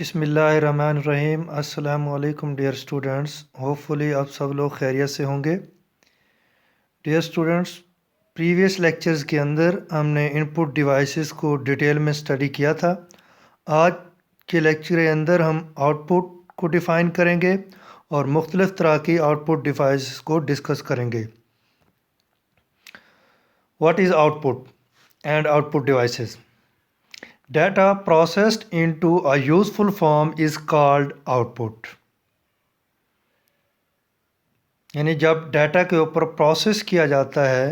बिस्मिल्लाहिर्रहमानिर्रहीम। अस्सलामु अलैकुम डियर स्टूडेंट्स। होपफुली आप सब लोग खैरियत से होंगे। डियर स्टूडेंट्स, प्रीवियस लेक्चर्स के अंदर हमने इनपुट डिवाइसेस को डिटेल में स्टडी किया था। आज के लेक्चर के अंदर हम आउटपुट को डिफ़ाइन करेंगे और मुख्तलिफ़ तरह की आउटपुट डिवाइसेस को डिस्कस करेंगे। What is output and output devices? Data processed into a useful form is called output। यानी जब डाटा के ऊपर प्रोसेस किया जाता है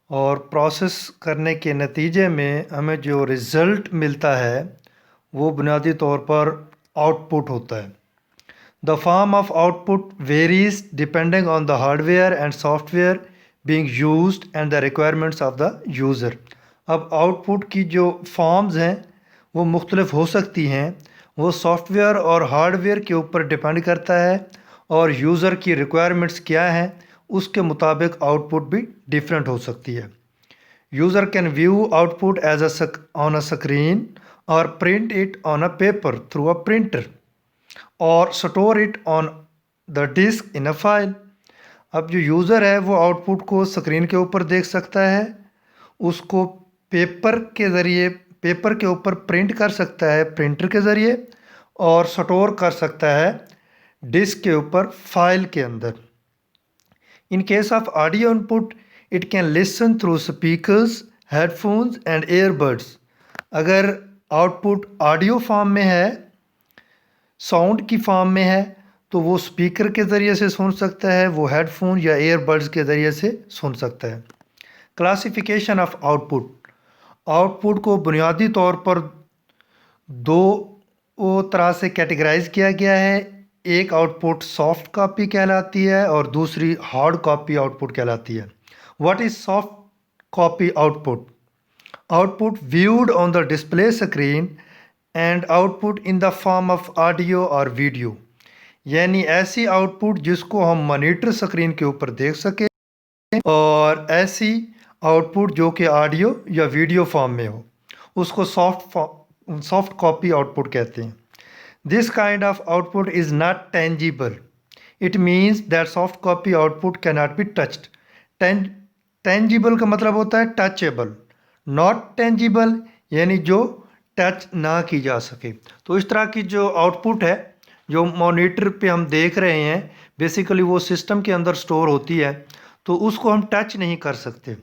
और प्रोसेस करने के नतीजे में हमें जो रिज़ल्ट मिलता है वो बुनियादी तौर पर आउटपुट होता है। The form of output varies depending on the hardware and software being used and the requirements of the user. अब आउटपुट की जो फॉर्म्स हैं वो मुख्तलिफ हो सकती हैं, वो सॉफ्टवेयर और हार्डवेयर के ऊपर डिपेंड करता है और यूज़र की रिक्वायरमेंट्स क्या हैं उसके मुताबिक आउटपुट भी डिफरेंट हो सकती है। User can view output as on a screen और print it on a paper through a printer और store it on the disk in a file. अब जो यूज़र है वो आउटपुट को स्क्रीन के ऊपर देख सकता है, उसको पेपर के ऊपर प्रिंट कर सकता है प्रिंटर के ज़रिए और स्टोर कर सकता है डिस्क के ऊपर फाइल के अंदर। In case of audio input it can listen through speakers, headphones and earbuds. अगर आउटपुट ऑडियो फॉर्म में है, साउंड की फॉर्म में है, तो वो स्पीकर के ज़रिए से सुन सकता है, वो हेडफोन या ईयरबड्स के ज़रिए से सुन सकता है। Classification of output. आउटपुट को बुनियादी तौर पर दो तरह से कैटेगराइज किया गया है। एक आउटपुट सॉफ्ट कॉपी कहलाती है और दूसरी हार्ड कॉपी आउटपुट कहलाती है। What is soft copy output? Output viewed on the display screen and output in the form of audio और वीडियो। यानी ऐसी आउटपुट जिसको हम मॉनिटर स्क्रीन के ऊपर देख सकें और ऐसी आउटपुट जो कि ऑडियो या वीडियो फॉर्म में हो, उसको सॉफ्ट कॉपी आउटपुट कहते हैं। This kind of output is not tangible. It means that soft copy output can not be touched. Tangible का मतलब होता है टचेबल, नॉट टेंजिबल यानी जो टच ना की जा सके। तो इस तरह की जो आउटपुट है जो मॉनिटर पे हम देख रहे हैं, बेसिकली वो सिस्टम के अंदर स्टोर होती है, तो उसको हम टच नहीं कर सकते।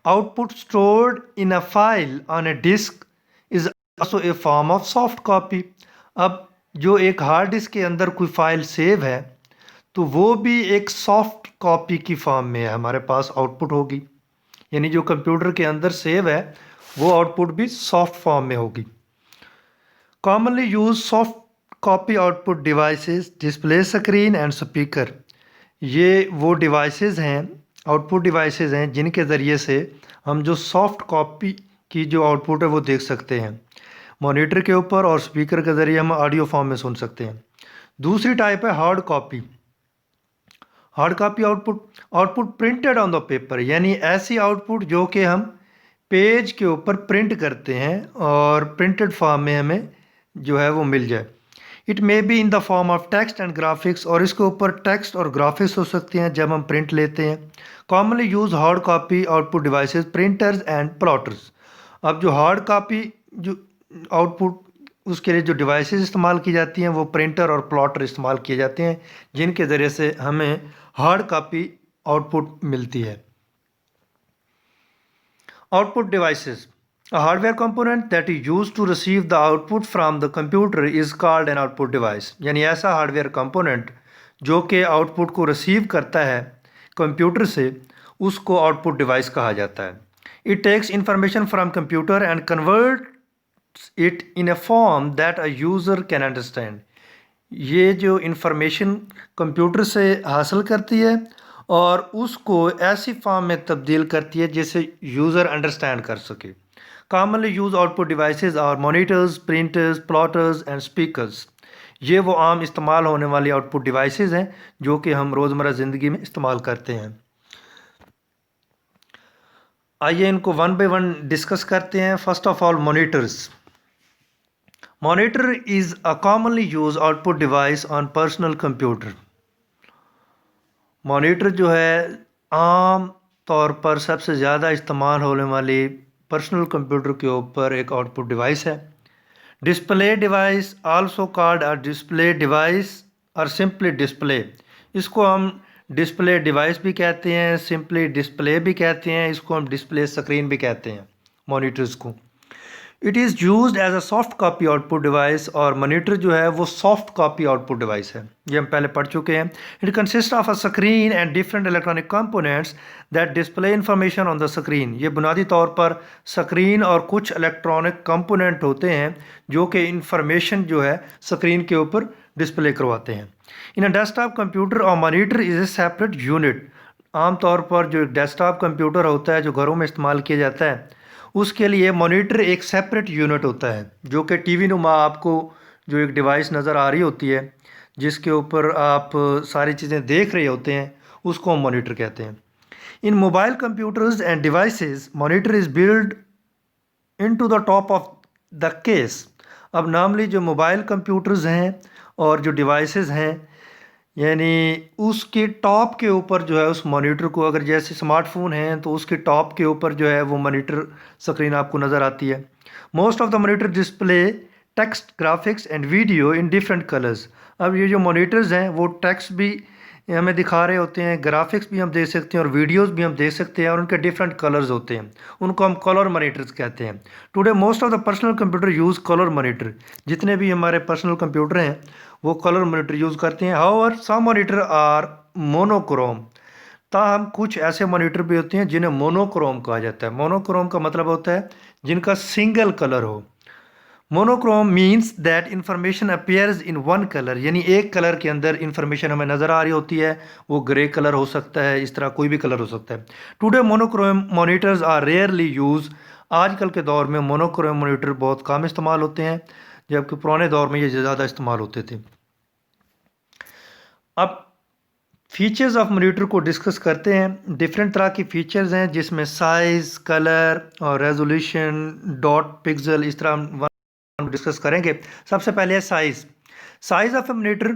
Output stored in a file on a disk is also a form of soft copy. अब जो एक हार्ड डिस्क के अंदर कोई फाइल सेव है तो वो भी एक सॉफ्ट कॉपी की फॉर्म में है, हमारे पास आउटपुट होगी। यानी जो कंप्यूटर के अंदर सेव है वो आउटपुट भी सॉफ्ट फॉर्म में होगी। Commonly use soft copy output devices, display screen and speaker. ये वो डिवाइसेस हैं, आउटपुट डिवाइसेस हैं जिनके ज़रिए से हम जो सॉफ्ट कॉपी की जो आउटपुट है वो देख सकते हैं मॉनिटर के ऊपर और स्पीकर के ज़रिए हम ऑडियो फॉर्म में सुन सकते हैं। दूसरी टाइप है hard copy. Hard copy output printed on the paper, यानी ऐसी आउटपुट जो कि हम पेज के ऊपर प्रिंट करते हैं और प्रिंटेड फॉर्म में हमें जो है वो मिल जाए। It may be in the form of text and graphics, और इसके ऊपर टेक्स्ट और ग्राफिक्स हो सकते हैं जब हम प्रिंट लेते हैं। Commonly use hard copy output devices printers and plotters. अब जो हार्ड कॉपी जो आउटपुट उसके लिए जो डिवाइसेस इस्तेमाल की जाती हैं वो प्रिंटर और प्लॉटर इस्तेमाल किए जाते हैं जिनके ज़रिए से हमें हार्ड कॉपी आउटपुट मिलती है। Output devices, a hardware component that is used to receive the output from the computer is called an output device। यानी ऐसा हार्डवेयर कंपोनेंट जो कि आउटपुट को रिसीव करता है कंप्यूटर से, उसको आउटपुट डिवाइस कहा जाता है। It takes information from computer and converts it in a form that a user can understand. ये जो इंफॉर्मेशन कंप्यूटर से हासिल करती है और उसको ऐसी फॉर्म में तब्दील करती है जिसे यूज़र अंडरस्टैंड कर सके। कॉमनली यूज आउटपुट डिवाइसेस और monitors, printers, plotters and speakers. ये वो आम इस्तेमाल होने वाली आउटपुट डिवाइसेस हैं जो कि हम रोज़मर्रा ज़िंदगी में इस्तेमाल करते हैं। आइए इनको वन बाय वन डिस्कस करते हैं। First of all monitors. Monitor is a commonly use output device on personal computer. Monitor जो है आम तौर पर सबसे ज़्यादा इस्तेमाल होने वाली पर्सनल कंप्यूटर के ऊपर एक आउटपुट डिवाइस है। Display device also called a display device और सिंपली डिस्प्ले, इसको हम डिस्प्ले डिवाइस भी कहते हैं, सिंपली डिस्प्ले भी कहते हैं, इसको हम डिस्प्ले स्क्रीन भी कहते हैं मॉनिटर्स को। It is used as a soft copy output device, और मॉनिटर जो है वो सॉफ्ट कॉपी आउटपुट डिवाइस है, ये हम पहले पढ़ चुके हैं। It consist of a screen and different electronic components that display information on the screen. ये बुनियादी तौर पर स्क्रीन और कुछ इलेक्ट्रॉनिक कंपोनेंट होते हैं जो कि इंफॉर्मेशन जो है स्क्रीन के ऊपर डिस्प्ले करवाते हैं। इन अ डेस्कटॉप कंप्यूटर और monitor is a separate unit. आमतौर पर जो डेस्कटॉप कंप्यूटर होता है जो घरों में इस्तेमाल किया जाता है, उसके लिए मॉनिटर एक सेपरेट यूनिट होता है, जो कि टीवी नुमा आपको जो एक डिवाइस नज़र आ रही होती है जिसके ऊपर आप सारी चीज़ें देख रहे होते हैं, उसको हम मॉनिटर कहते हैं। In mobile computers and devices monitor is build into the top of the case. अब नॉर्मली जो मोबाइल कंप्यूटर्स हैं और जो डिवाइसेस हैं, यानी उसके टॉप के ऊपर जो है उस मॉनिटर को, अगर जैसे स्मार्टफोन है तो उसके टॉप के ऊपर जो है वो मॉनिटर स्क्रीन आपको नज़र आती है। Most of the monitor display text, graphics and video in different colours. अब ये जो मॉनिटर्स हैं वो टेक्स्ट भी हमें दिखा रहे होते हैं, ग्राफिक्स भी हम देख सकते हैं और वीडियोस भी हम देख सकते हैं, और उनके डिफरेंट कलर्स होते हैं, उनको हम कलर मॉनिटर्स कहते हैं। Today most of the personal computer use colour monitor. जितने भी हमारे पर्सनल कंप्यूटर हैं वो कलर मॉनिटर यूज़ करते हैं। However some monitor are monochrome. ताहम कुछ ऐसे मॉनिटर भी होते हैं जिन्हें मोनोक्रोम कहा जाता है। मोनोक्रोम का मतलब होता है जिनका सिंगल कलर हो। Monochrome means that information appears in one colour, यानी एक कलर के अंदर इंफॉर्मेशन हमें नज़र आ रही होती है। वो ग्रे कलर हो सकता है, इस तरह कोई भी कलर हो सकता है। Today monochrome monitors are rarely use. आजकल के दौर में मोनोक्रोम मॉनिटर बहुत कम इस्तेमाल होते हैं, जबकि पुराने दौर में ये ज़्यादा इस्तेमाल होते थे। अब फीचर्स ऑफ मॉनिटर को डिस्कस करते हैं। डिफरेंट तरह की फ़ीचर्स हैं जिसमें साइज़, कलर और रेजोल्यूशन, डॉट, पिक्सल, इस तरह हम डिस्कस करेंगे। सबसे पहले है size. Size of a monitor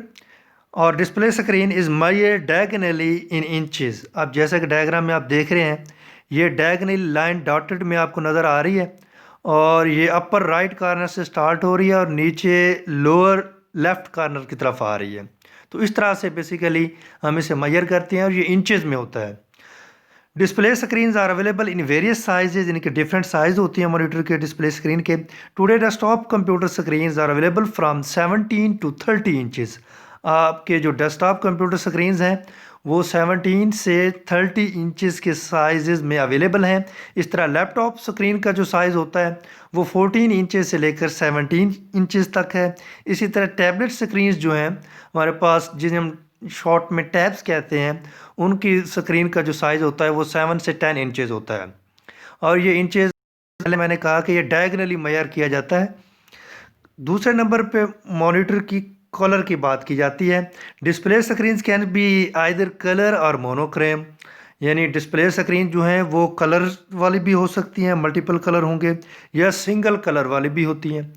और display screen is measured diagonally in inches. अब जैसा कि डायग्राम में आप देख रहे हैं, ये डायगोनल लाइन डॉटेड में आपको नज़र आ रही है, और ये अपर राइट कॉर्नर से स्टार्ट हो रही है और नीचे लोअर लेफ्ट कॉर्नर की तरफ आ रही है। तो इस तरह से बेसिकली हम इसे मेजर करते हैं और ये इंचेस में होता है। Display screen are available in various sizes, इनके डिफरेंट साइज होती हैं मॉनिटर के डिस्प्ले स्क्रीन के। Today desktop computer screen are available from 17 to 30 inches. आपके जो डेस्कटॉप कंप्यूटर स्क्रीन हैं वो 17 से 30 इंचेस के साइजेस में अवेलेबल हैं। इस तरह लैपटॉप स्क्रीन का जो साइज़ होता है वो 14 इंचेस से लेकर 17 इंचेस तक है। इसी तरह टैबलेट स्क्रीन जो हैं हमारे पास, जिन्हें हम शॉर्ट में टैब्स कहते हैं, उनकी स्क्रीन का जो साइज़ होता है वो 7 से 10 इंचेस होता है, और ये इंचेस पहले मैंने कहा कि ये डायगनली मेजर किया जाता है। दूसरे नंबर पे मॉनिटर की कलर की बात की जाती है। Display screen can be either colour और मोनोक्रोम, यानी डिस्प्ले स्क्रीन जो हैं वो कलर वाली भी हो सकती हैं, मल्टीपल कलर होंगे, या सिंगल कलर वाली भी होती हैं।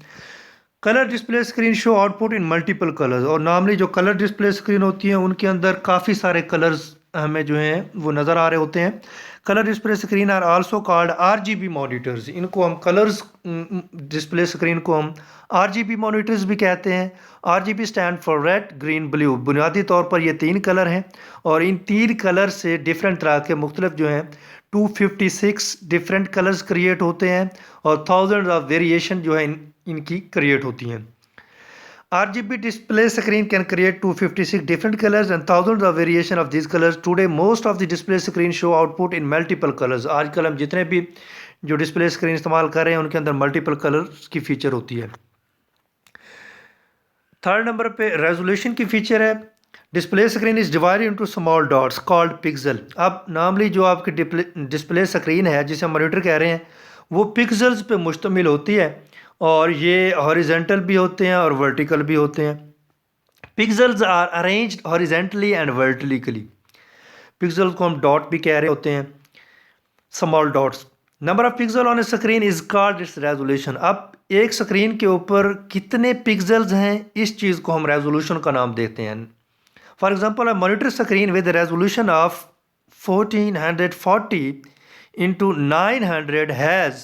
Colour display screen show output इन मल्टीपल कलर्स, और नॉर्मली जो कलर डिस्प्ले स्क्रीन होती हैं उनके अंदर काफ़ी सारे कलर्स हमें जो हैं वो नज़र आ रहे होते हैं। Colour display screen are also called RGB monitors. इनको हम कलर्स डिस्प्ले स्क्रीन को हम RGB मॉनिटर्स भी कहते हैं। RGB stand for red, green, blue. बुनियादी तौर पर ये 3 कलर हैं, और इन 3 कलर से डिफरेंट तरह के मुख्तलिफ जो हैं 256 डिफरेंट कलर्स क्रिएट होते हैं, और थाउजेंड ऑफ वेरिएशन जो है इनकी क्रिएट होती हैं। RGB display screen can create 256 different colors and thousands of variation of these colors. Today, most of the display screen show output in multiple colors. आजकल हम जितने भी जो डिस्प्ले स्क्रीन इस्तेमाल कर रहे हैं उनके अंदर मल्टीपल कलर्स की फीचर होती है। थर्ड नंबर पे रेजोल्यूशन की फीचर है। Display screen is divided into small dots called pixel. अब नॉर्मली जो आपकी डिस्प्ले स्क्रीन है जिसे हम मॉनिटर कह रहे हैं वो पिक्सल्स पे मुश्तमिल होती है, और ये हॉरिजेंटल भी होते हैं और वर्टिकल भी होते हैं। Pixels are arranged horizontally and vertically. Pixel को हम डॉट भी कह रहे होते हैं, small dots. Number of pixel on a screen is called its resolution. अब एक स्क्रीन के ऊपर कितने पिक्सल्स हैं, इस चीज़ को हम रेजोल्यूशन का नाम देते हैं। For example a monitor screen with resolution of 1440 into 900 has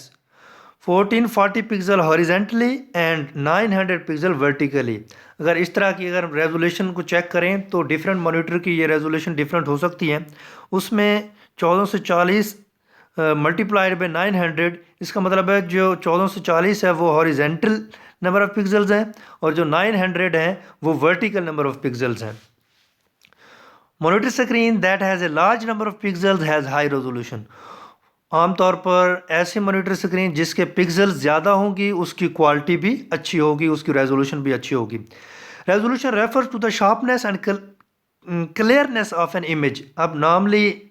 1440 pixel horizontally and 900 pixel vertically. अगर इस तरह की अगर रेजोल्यूशन को चेक करें तो डिफरेंट मॉनिटर की ये रेजोल्यूशन डिफरेंट हो सकती है। उसमें 1440 मल्टीप्लाइड बाई 900, इसका मतलब है जो 1440 है वो हॉरिजेंटल नंबर ऑफ पिक्सल्स हैं और जो 900 हैं वो वर्टिकल नंबर ऑफ पिक्सल्स हैं। Monitor screen that has a large number of pixels has high resolution. आमतौर पर ऐसे मॉनिटर स्क्रीन जिसके पिक्सल्स ज़्यादा होंगी उसकी क्वालिटी भी अच्छी होगी, उसकी रेजोल्यूशन भी अच्छी होगी। Resolution refers to the sharpness and clearness of an image. अब नॉर्मली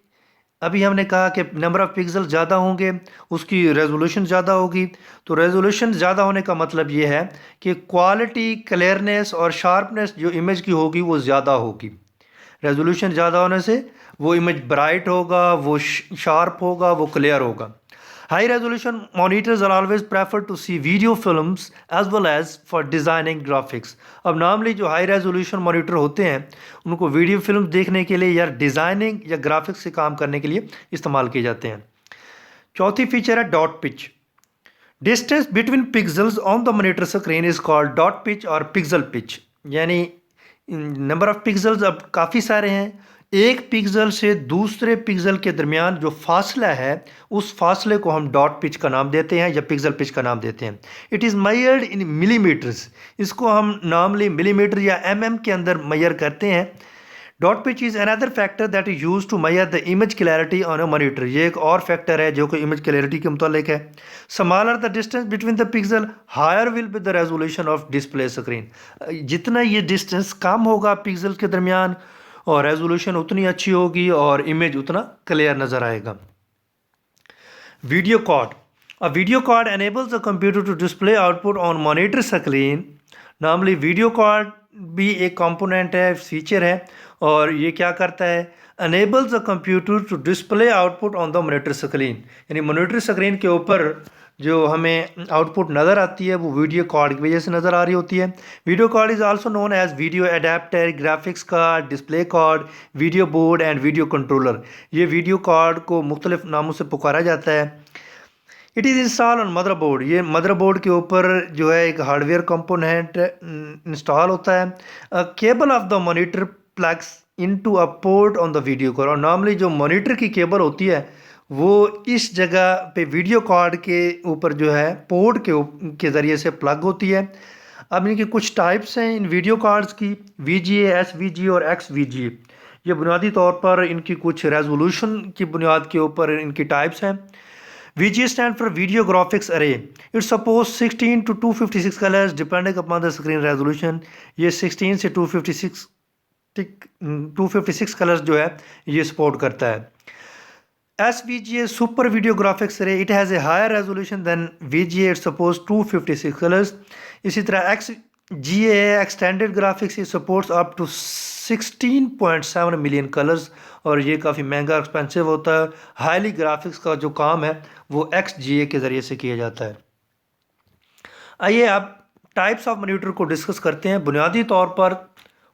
अभी हमने कहा कि नंबर ऑफ पिक्सल ज़्यादा होंगे उसकी रेजोल्यूशन ज़्यादा होगी। तो रेजोल्यूशन ज़्यादा होने का मतलब ये है कि क्वालिटी, क्लियरनेस और शार्पनेस जो इमेज की होगी वो ज़्यादा होगी। रेजोल्यूशन ज़्यादा होने से वो इमेज ब्राइट होगा, वो शार्प होगा, वो क्लियर होगा। High resolution monitors are always prefer to see video films as well as for designing graphics. अब नॉर्मली जो हाई रेजोल्यूशन मॉनिटर होते हैं उनको वीडियो फिल्म देखने के लिए या डिज़ाइनिंग या ग्राफिक्स से काम करने के लिए इस्तेमाल किए जाते हैं। चौथी फीचर है dot pitch. Distance between pixels on the monitor screen is called dot pitch और पिक्सल पिच। यानी नंबर ऑफ पिक्सल्स अब काफ़ी सारे हैं, एक पिक्सल से दूसरे पिक्सल के दरमियान जो फासला है उस फासले को हम डॉट पिच का नाम देते हैं या पिक्सल पिच का नाम देते हैं। It is measured in millimetres. इसको हम नॉर्मली मिलीमीटर या के अंदर मेजर करते हैं। Dot pitch is another factor that is use to measure the image clarity on a monitor. ये एक और फैक्टर है जो कि इमेज क्लैरिटी के मुतालिक है। Smaller the distance between the pixel higher will be the resolution of display screen. जितना ये डिस्टेंस कम होगा पिक्सल के दरमियान और रेजोल्यूशन उतनी अच्छी होगी और इमेज उतना क्लियर नज़र आएगा। Video card. A video card enables the computer to display output on monitor screen। Normally video card भी एक कंपोनेंट है, फीचर है, और ये क्या करता है, enables the computer to display output on the monitor screen। यानी मॉनिटर स्क्रीन के ऊपर जो हमें आउटपुट नज़र आती है वो वीडियो कार्ड की वजह से नज़र आ रही होती है। Video card is also known as video adapter, graphics card, display card, video board and video controller. ये वीडियो कार्ड को मुख्तलिफ नामों से पुकारा जाता है। It is install on motherboard. ये मदरबोर्ड के ऊपर जो है एक हार्डवेयर कंपोनेंट इंस्टॉल होता है। Cable of the monitor plugs into a port on the video card. और नॉर्मली जो मॉनिटर की केबल होती है वो इस जगह पे वीडियो कार्ड के ऊपर जो है पोर्ट के ज़रिए से प्लग होती है। अब इनकी कुछ टाइप्स हैं इन वीडियो कार्ड्स की, VGA, SVGA और XVGA। ये बुनियादी तौर पर इनकी कुछ रेजोल्यूशन की बुनियाद के ऊपर इनकी टाइप्स हैं। VGA stand for Video Graphics Array. It supports 16 to 256 colors depending upon the screen resolution। ये 16 से 256 कलर्स जो है ये सपोर्ट करता है। SVGA Super Video Graphics Array, it has a higher resolution than VGA, it supports 256 colors। इसी तरह XGA Extended Graphics, it supports up to 16.7 million colours, और ये काफ़ी महंगा एक्सपेंसिव होता है। हाईली ग्राफिक्स का जो काम है वो XGA के ज़रिए से किया जाता है। आइए आप टाइप्स ऑफ मॉनिटर को डिस्कस करते हैं। बुनियादी तौर पर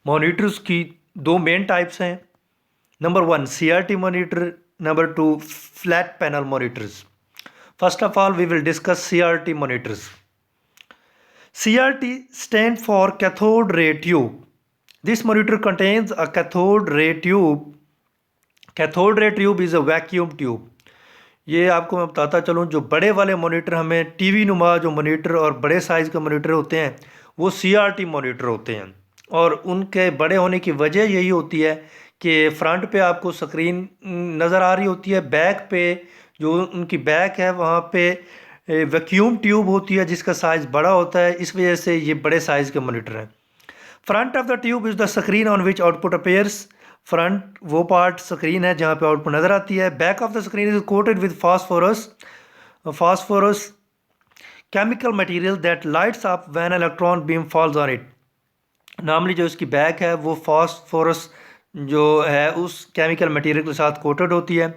मॉनिटर्स की दो मेन टाइप्स हैं। Number 1 CRT monitor, number 2 flat panel monitors. First of all we will discuss CRT monitors. CRT stand for cathode ray tube। This monitor contains a cathode ray tube। Cathode ray tube is a vacuum tube। ये आपको मैं बताता चलूँ, जो बड़े वाले monitor हमें TV नुमा जो मॉनिटर और बड़े साइज़ के मॉनिटर होते हैं वो CRT मॉनिटर होते हैं, और उनके बड़े होने की वजह यही होती है कि फ्रंट पे आपको स्क्रीन नज़र आ रही होती है, बैक पे जो उनकी बैक है वहाँ पे वैक्यूम ट्यूब होती है जिसका साइज़ बड़ा होता है, इस वजह से ये बड़े साइज़ के मॉनिटर हैं। Front of the tube is the screen on which output appears. Front वो पार्ट स्क्रीन है जहाँ पे आउटपुट नज़र आती है। Back of the screen is coated with phosphorus chemical material that lights up when electron beam falls on it. Normally जो इसकी back है वो फास्फोरस जो है उस केमिकल मटेरियल के साथ कोटेड होती है।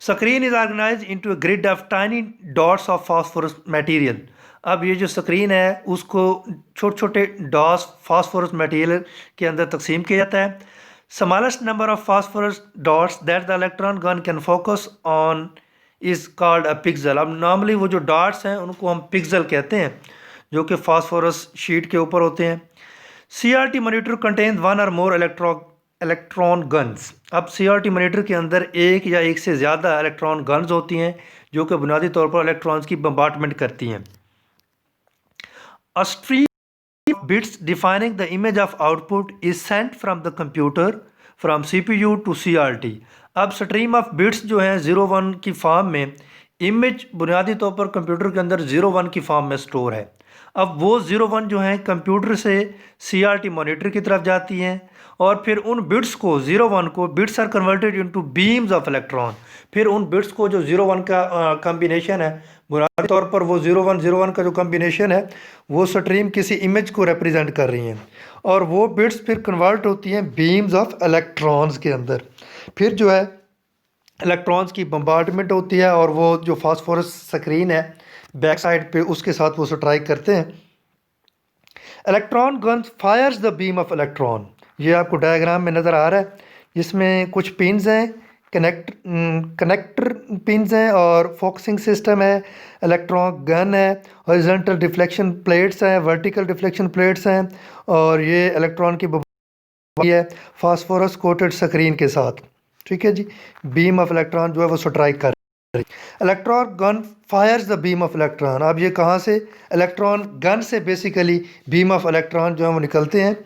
Screen is organised into a grid of tiny dots of phosphorus material. अब ये जो स्क्रीन है उसको छोटे छोटे डॉट्स फास्फोरस मटेरियल के अंदर तकसीम किया जाता है. Smallest number of phosphorus dots that the electron gun can focus on is called a pixel. अब नॉर्मली वो जो डॉट्स हैं उनको हम पिक्सल कहते हैं, जो कि फास्फोरस शीट के ऊपर होते हैं. CRT मॉनिटर कंटेन वन और मोर इलेक्ट्रॉन गन्स. अब CRT मॉनिटर के अंदर एक या एक से ज़्यादा इलेक्ट्रॉन गन्स होती हैं जो कि बुनियादी तौर पर इलेक्ट्रॉन्स की बम्बार्टमेंट करती हैं. A stream of bits defining the image of output is sent from the computer from CPU to CRT. अब स्ट्रीम ऑफ बिट्स जो हैं 0-1 की फॉर्म में, इमेज बुनियादी तौर पर कंप्यूटर के अंदर 0-1 की फॉर्म में स्टोर है. अब वो 0-1 जो हैं कंप्यूटर से CRT मॉनिटर की तरफ जाती हैं और फिर उन बिट्स को 0-1 को bits are converted into beams of electron. फिर उन बिट्स को जो 0-1 का कम्बिनेशन है, बुनियादी तौर पर वो 0-1 का जो कम्बिनेशन है वो स्ट्रीम किसी इमेज को रिप्रेजेंट कर रही हैं और वो बिट्स फिर कन्वर्ट होती हैं बीम्स ऑफ इलेक्ट्रॉन्स के अंदर. फिर जो है इलेक्ट्रॉन्स की बम्बार्टमेंट होती है और वो जो फास्फोरस स्क्रीन है बैक साइड पे उसके साथ वो स्ट्राइक करते हैं. Electron guns fires the beam of electron. ये आपको डायग्राम में नज़र आ रहा है, जिसमें कुछ पिन्स हैं, कनेक्टर पिन्स हैं और फोकसिंग सिस्टम है, इलेक्ट्रॉन गन है, हॉरिजॉन्टल डिफ्लेक्शन प्लेट्स हैं, वर्टिकल डिफ्लेक्शन प्लेट्स हैं और ये इलेक्ट्रॉन की है फास्फोरस कोटेड स्क्रीन के साथ. ठीक है जी. बीम ऑफ इलेक्ट्रॉन जो है वो स्ट्राइक कर रही. Electron gun fires the beam of electron. अब ये कहाँ से? इलेक्ट्रॉन गन से बेसिकली बीम ऑफ इलेक्ट्रॉन जो है वो निकलते हैं.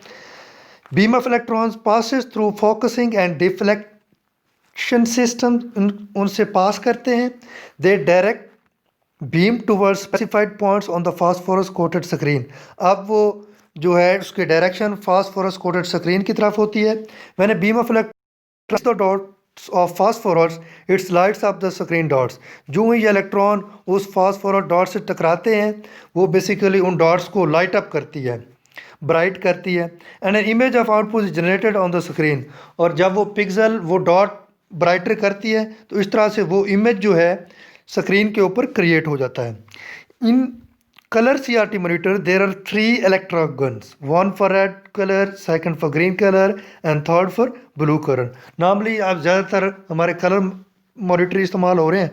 Beam of electrons passes through focusing and deflection system, उनसे पास करते हैं. They direct beam towards specified points on the phosphorus coated screen. अब वो जो है उसकी डायरेक्शन फास्फोरस कोटेड स्क्रीन की तरफ होती है. When a beam of electron the dots of phosphorus it's lights off the screen dots. जो ही ये इलेक्ट्रॉन उस फास्फोरस डॉट से टकराते हैं वो बेसिकली उन डॉट्स को लाइट अप करती है, ब्राइट करती है. And an image of output is generated on the screen. और जब वो पिक्सल वो डॉट ब्राइटर करती है तो इस तरह से वो इमेज जो है स्क्रीन के ऊपर क्रिएट हो जाता है. इन color CRT monitor there are 3 electron guns, one for red color, second for green color and third for blue color. Normally आप ज़्यादातर हमारे कलर मॉनिटर इस्तेमाल हो रहे हैं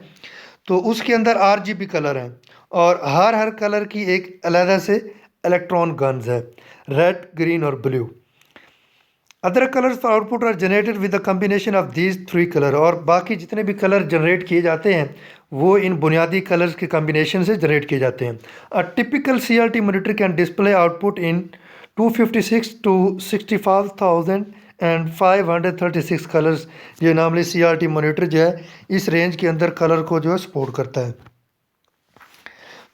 तो उसके अंदर RGB कलर हैं और हर कलर की एक अलग से इलेक्ट्रॉन गन्स है, रेड, ग्रीन और blue. Other colours for output are generated with the combination of these 3 colour. और बाकी जितने भी कलर जनरेट किए जाते हैं वो इन बुनियादी कलर्स के कम्बिनेशन से जनरेट किए जाते हैं. A typical CRT monitor can display output in 256 to 65,536 colours. ये नॉर्मली CRT मॉनिटर जो है इस रेंज के अंदर कलर को जो है सपोर्ट करता है.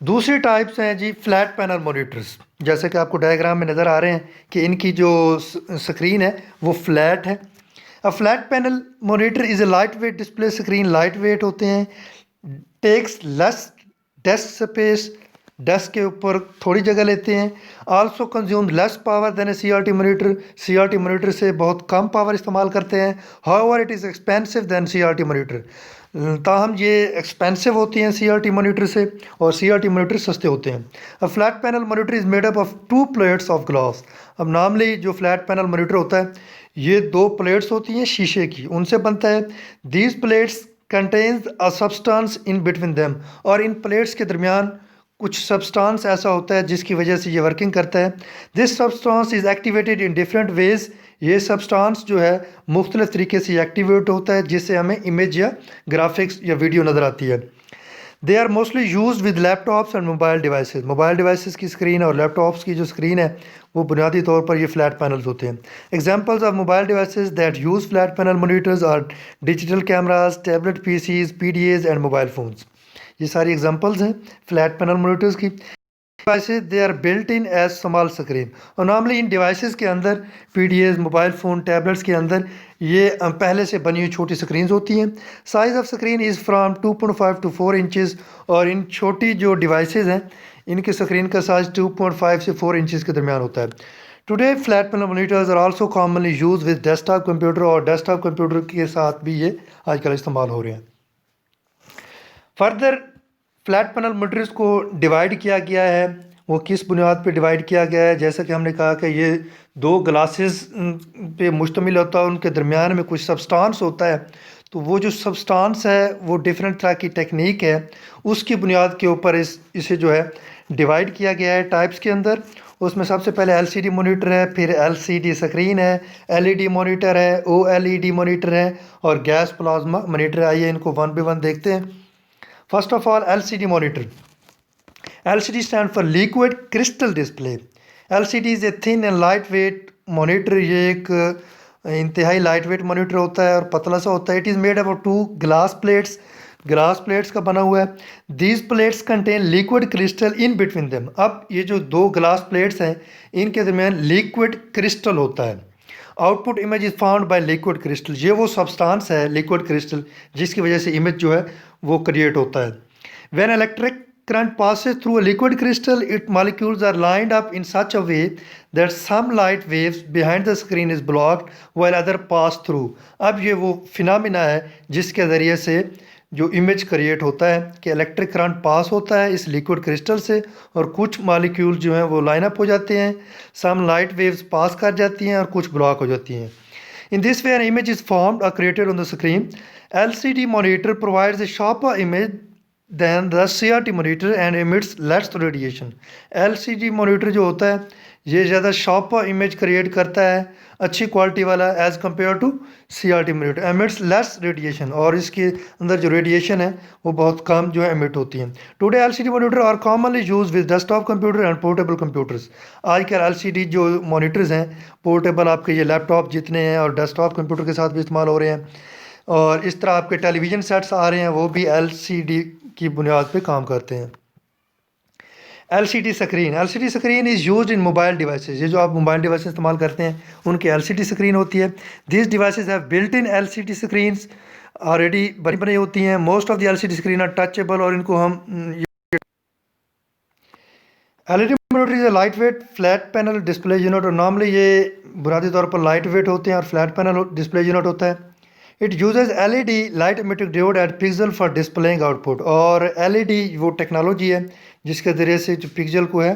दूसरी टाइप्स हैं जी फ्लैट पैनल मॉनिटर्स. जैसे कि आपको डायग्राम में नज़र आ रहे हैं कि इनकी जो स्क्रीन है वो फ्लैट है. A flat panel monitor is a lightweight display screen. Lightweight होते हैं, takes less desk space, desk के ऊपर थोड़ी जगह लेते हैं. Also consume less power than a CRT monitor. CRT monitor से बहुत कम पावर इस्तेमाल करते हैं. However it is expensive than CRT monitor. ताहम ये एक्सपेंसिव होती हैं CRT मॉनिटर से और CRT मॉनिटर सस्ते होते हैं. अ flat panel monitor is made up of 2 plates of glass. अब नॉर्मली जो फ्लैट पैनल मॉनिटर होता है ये 2 प्लेट्स होती हैं शीशे की, उनसे बनता है. These plates contains a substance in between them. और इन प्लेट्स के दरमियान कुछ सब्सटेंस ऐसा होता है जिसकी वजह से ये वर्किंग करता है. This substance is activated in different ways. ये सब्सटेंस जो है मुख्तलिफ तरीके से एक्टिवेट होता है जिससे हमें इमेज या ग्राफिक्स या वीडियो नज़र आती है. They are mostly use with laptops and mobile devices. Mobile devices की स्क्रीन और लैपटॉप्स की जो स्क्रीन है वो बुनियादी तौर पर ये फ्लैट पैनल्स होते हैं. Examples of mobile devices that use flat panel monitors are digital cameras, tablet PCs, PDAs and mobile phones. ये सारी एग्जांपल्स हैं फ्लैट पैनल मॉनिटर्स की. Devices they are built in as small screen. और normally इन devices के अंदर PDAs, mobile phone, tablets के अंदर ये पहले से बनी हुई छोटी स्क्रीन्स होती हैं. Size of screen is from 2.5 to 4 inches. और इन छोटी जो डिवाइसेस हैं इनकी स्क्रीन का साइज़ 2.5 से 4 इंचज़ के दरमियान होता है. Today flat panel monitors are also commonly use with desktop computer. और डेस्कटॉप कंप्यूटर के साथ भी ये आजकल इस्तेमाल हो रहे हैं. फर्दर फ्लैट पैनल मॉनिटर्स को डिवाइड किया गया है, वो किस बुनियाद पे डिवाइड किया गया है? जैसा कि हमने कहा कि ये दो ग्लासेस पे मुश्तमिल होता है, उनके दरमियान में कुछ सब्सटेंस होता है, तो वो जो सब्सटेंस है वो डिफरेंट तरह की टेक्निक है, उसकी बुनियाद के ऊपर इसे जो है डिवाइड किया गया है टाइप्स के अंदर। उसमें सबसे पहले एलसीडी मॉनिटर है, फिर एलसीडी स्क्रीन है, एलईडी मॉनिटर है, ओएलईडी मॉनिटर है और गैस प्लाज्मा मॉनिटर। आइए इनको वन बाय वन देखते हैं। First of all LCD monitor. LCD stand for liquid crystal display. LCD is a thin and lightweight monitor। ये एक इंतहाई लाइट वेट मॉनिटर होता है और पतला सा होता है। It is made up of two glass plates का बना हुआ है। These plates contain liquid crystal in between them. अब ये जो दो ग्लास प्लेट्स हैं इनके दरमियान लिक्विड क्रिस्टल होता है। Output image is found by liquid crystal. ये वो सब्सटेंस है लिक्विड क्रिस्टल जिसकी वजह से इमेज जो है वो क्रिएट होता है। When electric current passes through a liquid crystal, its molecules are lined up in such a way that some light waves behind the screen is blocked while other pass through। अब ये वो phenomena है जिसके ज़रिए से जो image create होता है कि इलेक्ट्रिक करंट पास होता है इस लिक्विड क्रिस्टल से और कुछ मॉलिक्यूल जो हैं वो लाइन अप हो जाते हैं, सम लाइट वेव्स पास कर जाती हैं और कुछ ब्लॉक हो जाती हैं। In this way, an image is formed or created on the screen. LCD monitor provides a sharper image than the CRT monitor and emits less radiation। LCD monitor जो होता है ये ज़्यादा शार्पर इमेज क्रिएट करता है, अच्छी quality वाला, as compare to CRT monitor, emits less radiation, और इसके अंदर जो रेडिएशन है वो बहुत कम जो है एमिट होती है। Today LCD monitor are commonly use with desktop computer and portable computers. आजकल LCD जो मॉनिटर्स हैं पोर्टेबल आपके ये लैपटॉप जितने हैं और डेस्कटॉप कंप्यूटर के साथ भी इस्तेमाल हो रहे हैं, और इस तरह आपके टेलीविज़न सेट्स आ रहे हैं वो भी LCD की बुनियाद पे काम करते हैं। LCD screen is used in mobile devices. ये जो आप मोबाइल डिवाइस इस्तेमाल करते हैं उनकी LCD स्क्रीन होती है। This devices have built in LCD screens already बनी बनी होती हैं। Most of the LCD screen are touchable, और इनको हम LED monitor is light weight flat panel display unit, और नॉर्मली ये बुनियादी तौर पर लाइट वेट होते हैं और फ्लैट पैनल डिस्प्ले यूनिट होता है। It uses LED light emitting diode at pixel for displaying output, और LED वो टेक्नोलॉजी है जिसके ज़रिए से जो पिक्सल को है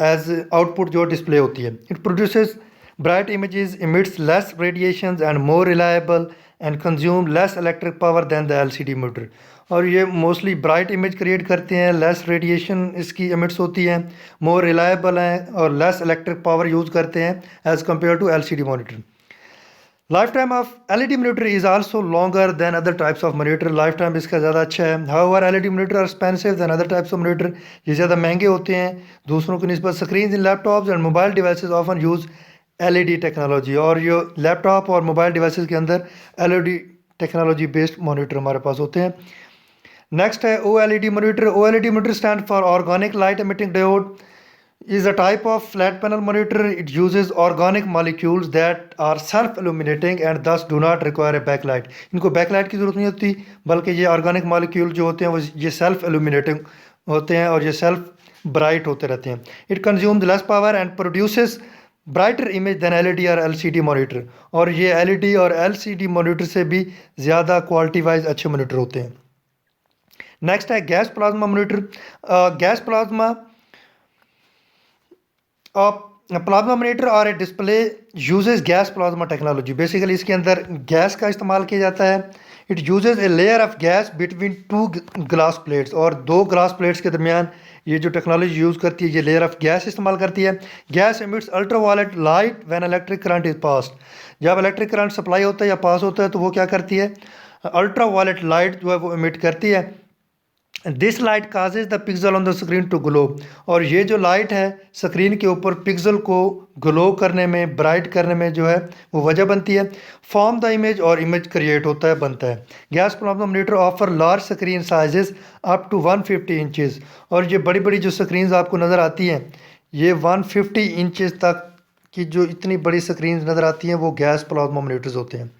एज आउटपुट जो डिस्प्ले होती है। It produces bright images, emits less radiations and more reliable and consume less electric power than the LCD monitor. और ये मोस्टली ब्राइट इमेज क्रिएट करते हैं, लेस रेडिएशन इसकी इमिट्स होती हैं, मोर रिलायबल हैं और लेस इलेक्ट्रिक पावर यूज़ करते हैं as compare to LCD monitor. Lifetime of LED monitor is also longer than other types of monitor. Lifetime इसका ज़्यादा अच्छा है। However LED monitor are expensive than other types of monitor. ये ज़्यादा महंगे होते हैं दूसरों की निस्बत। Screen in laptops and mobile devices often use LED technology, और ये लैपटॉप और मोबाइल डिवाइसेस के अंदर LED टेक्नोलॉजी बेस्ड मॉनिटर हमारे पास होते हैं। नेक्स्ट है OLED monitor. OLED monitor stand for organic light emitting diode, is a type of flat panel monitor. It uses organic molecules that are self-illuminating and thus do not require a backlight। इनको backlight की ज़रूरत नहीं होती, बल्कि ये organic molecule जो होते हैं वो ये self illuminating होते हैं और ये self bright होते रहते हैं। It consumes less power and produces brighter image than LED और LCD monitor, और ये LED और LCD monitor से भी ज़्यादा क्वालिटी वाइज अच्छे monitor होते हैं। नेक्स्ट है gas plasma monitor. Gas plasma plasma monitor और a display uses gas plasma technology. Basically इसके अंदर गैस का इस्तेमाल किया जाता है। It uses a layer of gas between two glass plates, और दो ग्लास प्लेट्स के दरमियान ये जो टेक्नोलॉजी यूज़ करती है ये लेयर ऑफ गैस इस्तेमाल करती है। Gas emits ultraviolet light when electric current is passed. जब इलेक्ट्रिक करंट सप्लाई होता है या पास होता है तो वो क्या करती है, अल्ट्रावायलेट लाइट जो है वो एमिट करती है। This light causes the pixel on the screen to glow, और ये जो लाइट है स्क्रीन के ऊपर पिक्सल को ग्लो करने में, ब्राइट करने में जो है वो वजह बनती है। फॉर्म द इमेज, और इमेज क्रिएट होता है, बनता है। Gas plasma monitor offer large screen sizes up to 150 inches, और ये बड़ी बड़ी जो स्क्रीन आपको नज़र आती हैं ये 150 इंचज़ तक की जो इतनी बड़ी स्क्रीन नज़र आती हैं वो गैस प्लाज्मा मॉनिटर्स होते हैं।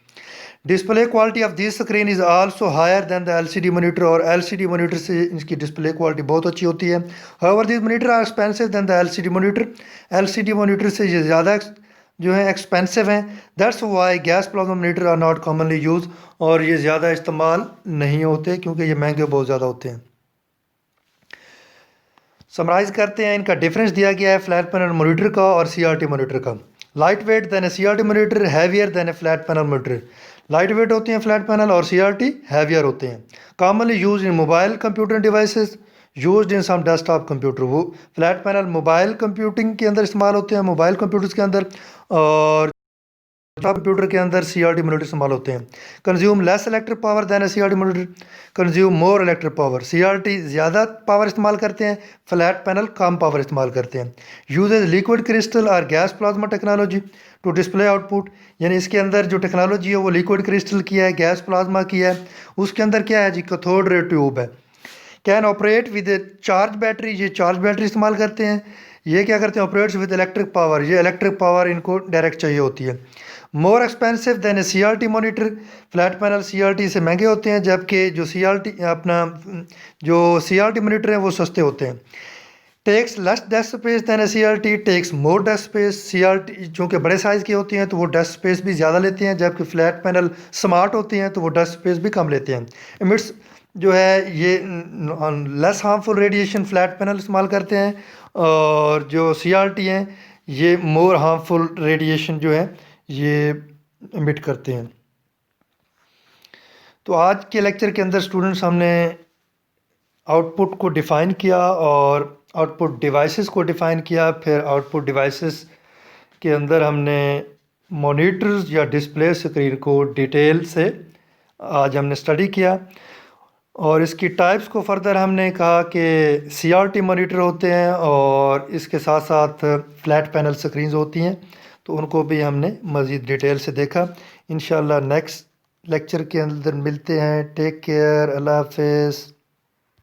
Display quality of this screen is also higher than the LCD monitor, और LCD मॉनिटर से इसकी डिस्प्ले क्वालिटी बहुत अच्छी होती है। However this monitor are expensive than the LCD monitor. LCD monitor से ये ज़्यादा जो है एक्सपेंसिव हैं। That's why gas plasma monitor are not commonly use, और ये ज़्यादा इस्तेमाल नहीं होते क्योंकि ये महंगे बहुत ज़्यादा होते हैं। समराइज़ करते हैं, इनका डिफरेंस दिया गया है फ्लैट पैनल मॉनिटर का और सीआरटी मॉनिटर का। Lightweight than a CRT monitor, heavier than a flat panel monitor. Lightweight होते हैं फ्लैट पैनल और सीआरटी हैवियर होते हैं। Commonly use in mobile computer devices, used in some desktop computer. वो flat panel mobile computing के अंदर इस्तेमाल होते हैं, मोबाइल कंप्यूटर्स के अंदर, और कंप्यूटर के अंदर सीआरटी मॉनिटर इस्तेमाल होते हैं। Consume less electric power than CRT monitor, consume more electric power. CRT ज़्यादा पावर इस्तेमाल करते हैं, फ्लैट पैनल कम पावर इस्तेमाल करते हैं। यूजेज लिक्विड क्रिस्टल और gas plasma technology to display output, यानी इसके अंदर जो टेक्नोलॉजी है वो लिक्विड क्रिस्टल की है, गैस प्लाज्मा की है। उसके अंदर क्या है जी, कैथोड रे ट्यूब है। Can operate with charge battery, ये चार्ज बैटरी इस्तेमाल करते हैं। ये क्या करते हैं, ऑपरेट्स विद इलेक्ट्रिक पावर, ये इलेक्ट्रिक पावर इनको डायरेक्ट चाहिए होती है। More expensive than a C R T monitor, flat panel C R T से महंगे होते हैं, जबकि जो सी आर टी अपना जो सी आर टी मोनीटर हैं वो सस्ते होते हैं। Takes less desk space than a C R T, takes more desk space. C R T चूँकि बड़े साइज़ की होती हैं तो वो डेस्क स्पेस भी ज़्यादा लेते हैं, जबकि फ्लैट पैनल स्मार्ट होती हैं तो वो डेस्क स्पेस भी कम लेते हैं। इमिट्स जो है ये less harmful radiation flat panel इस्तेमाल करते हैं, और जो सी आर टी हैं ये मोर हार्मफुल रेडिएशन जो है ये इमिट करते हैं। तो आज के लेक्चर के अंदर स्टूडेंट्स हमने आउटपुट को डिफ़ाइन किया और आउटपुट डिवाइसेस को डिफ़ाइन किया। फिर आउटपुट डिवाइसेस के अंदर हमने मॉनिटर्स या डिस्प्ले स्क्रीन को डिटेल से आज हमने स्टडी किया, और इसकी टाइप्स को फर्दर हमने कहा कि सीआरटी मॉनिटर होते हैं और इसके साथ साथ फ्लैट पैनल स्क्रीन्स होती हैं, तो उनको भी हमने मज़ीद डिटेल से देखा। इंशाल्लाह नेक्स्ट लेक्चर के अंदर मिलते हैं। टेक केयर, अल्लाह हाफिज़।